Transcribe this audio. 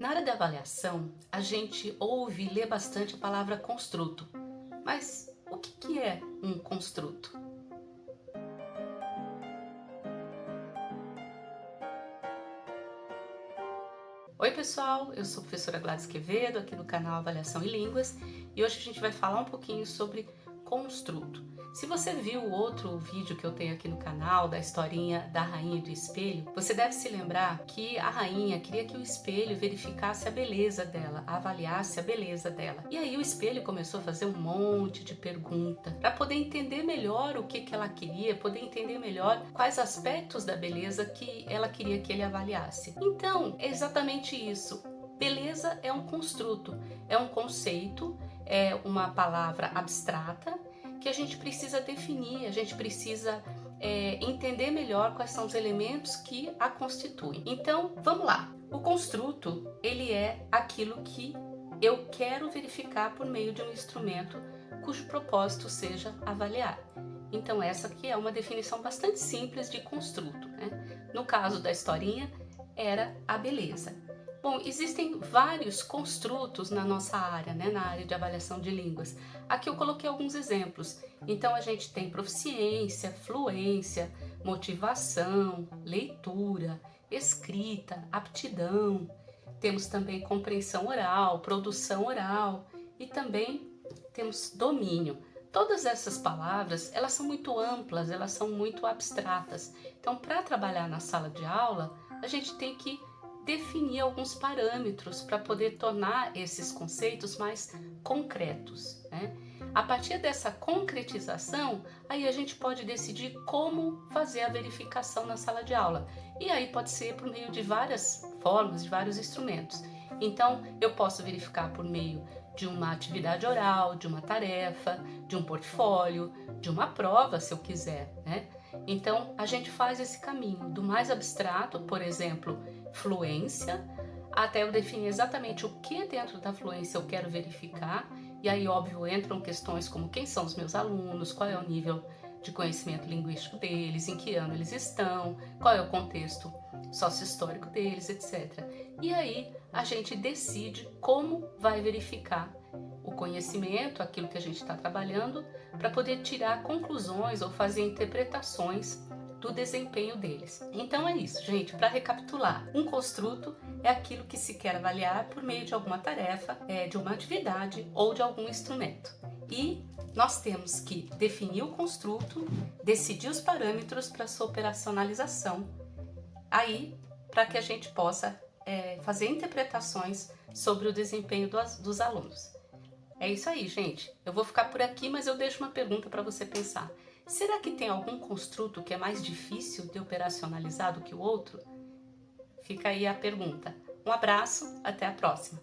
Na área da avaliação, a gente ouve e lê bastante a palavra construto. Mas o que é um construto? Oi pessoal, eu sou a professora Gladys Quevedo, aqui do canal Avaliação e Línguas, e hoje a gente vai falar um pouquinho sobre construto. Se você viu o outro vídeo que eu tenho aqui no canal, da historinha da rainha e do espelho, você deve se lembrar que a rainha queria que o espelho verificasse a beleza dela, avaliasse a beleza dela. E aí o espelho começou a fazer um monte de perguntas para poder entender melhor o que ela queria, poder entender melhor quais aspectos da beleza que ela queria que ele avaliasse. Então, é exatamente isso. Beleza é um construto, é um conceito, é uma palavra abstrata que a gente precisa definir, a gente precisa entender melhor quais são os elementos que a constituem. Então, vamos lá. O construto, ele é aquilo que eu quero verificar por meio de um instrumento cujo propósito seja avaliar. Então, essa aqui é uma definição bastante simples de construto, né? No caso da historinha, era a beleza. Bom, existem vários construtos na nossa área, né, na área de avaliação de línguas. Aqui eu coloquei alguns exemplos. Então a gente tem proficiência, fluência, motivação, leitura, escrita, aptidão. Temos também compreensão oral, produção oral e também temos domínio. Todas essas palavras, elas são muito amplas, elas são muito abstratas. Então, para trabalhar na sala de aula, a gente tem que definir alguns parâmetros para poder tornar esses conceitos mais concretos, né? A partir dessa concretização, aí a gente pode decidir como fazer a verificação na sala de aula. E aí pode ser por meio de várias formas, de vários instrumentos. Então, eu posso verificar por meio de uma atividade oral, de uma tarefa, de um portfólio, de uma prova, se eu quiser, né? Então, a gente faz esse caminho do mais abstrato, por exemplo, fluência, até eu definir exatamente o que dentro da fluência eu quero verificar. E aí, óbvio, entram questões como quem são os meus alunos, qual é o nível de conhecimento linguístico deles, em que ano eles estão, qual é o contexto sócio-histórico deles, etc. E aí a gente decide como vai verificar o conhecimento, aquilo que a gente está trabalhando, para poder tirar conclusões ou fazer interpretações do desempenho deles. Então é isso, gente. Para recapitular, um construto é aquilo que se quer avaliar por meio de alguma tarefa, de uma atividade ou de algum instrumento. E nós temos que definir o construto, decidir os parâmetros para sua operacionalização, aí para que a gente possa fazer interpretações sobre o desempenho dos alunos. É isso aí, gente. Eu vou ficar por aqui, mas eu deixo uma pergunta para você pensar. Será que tem algum construto que é mais difícil de operacionalizar do que o outro? Fica aí a pergunta. Um abraço, até a próxima!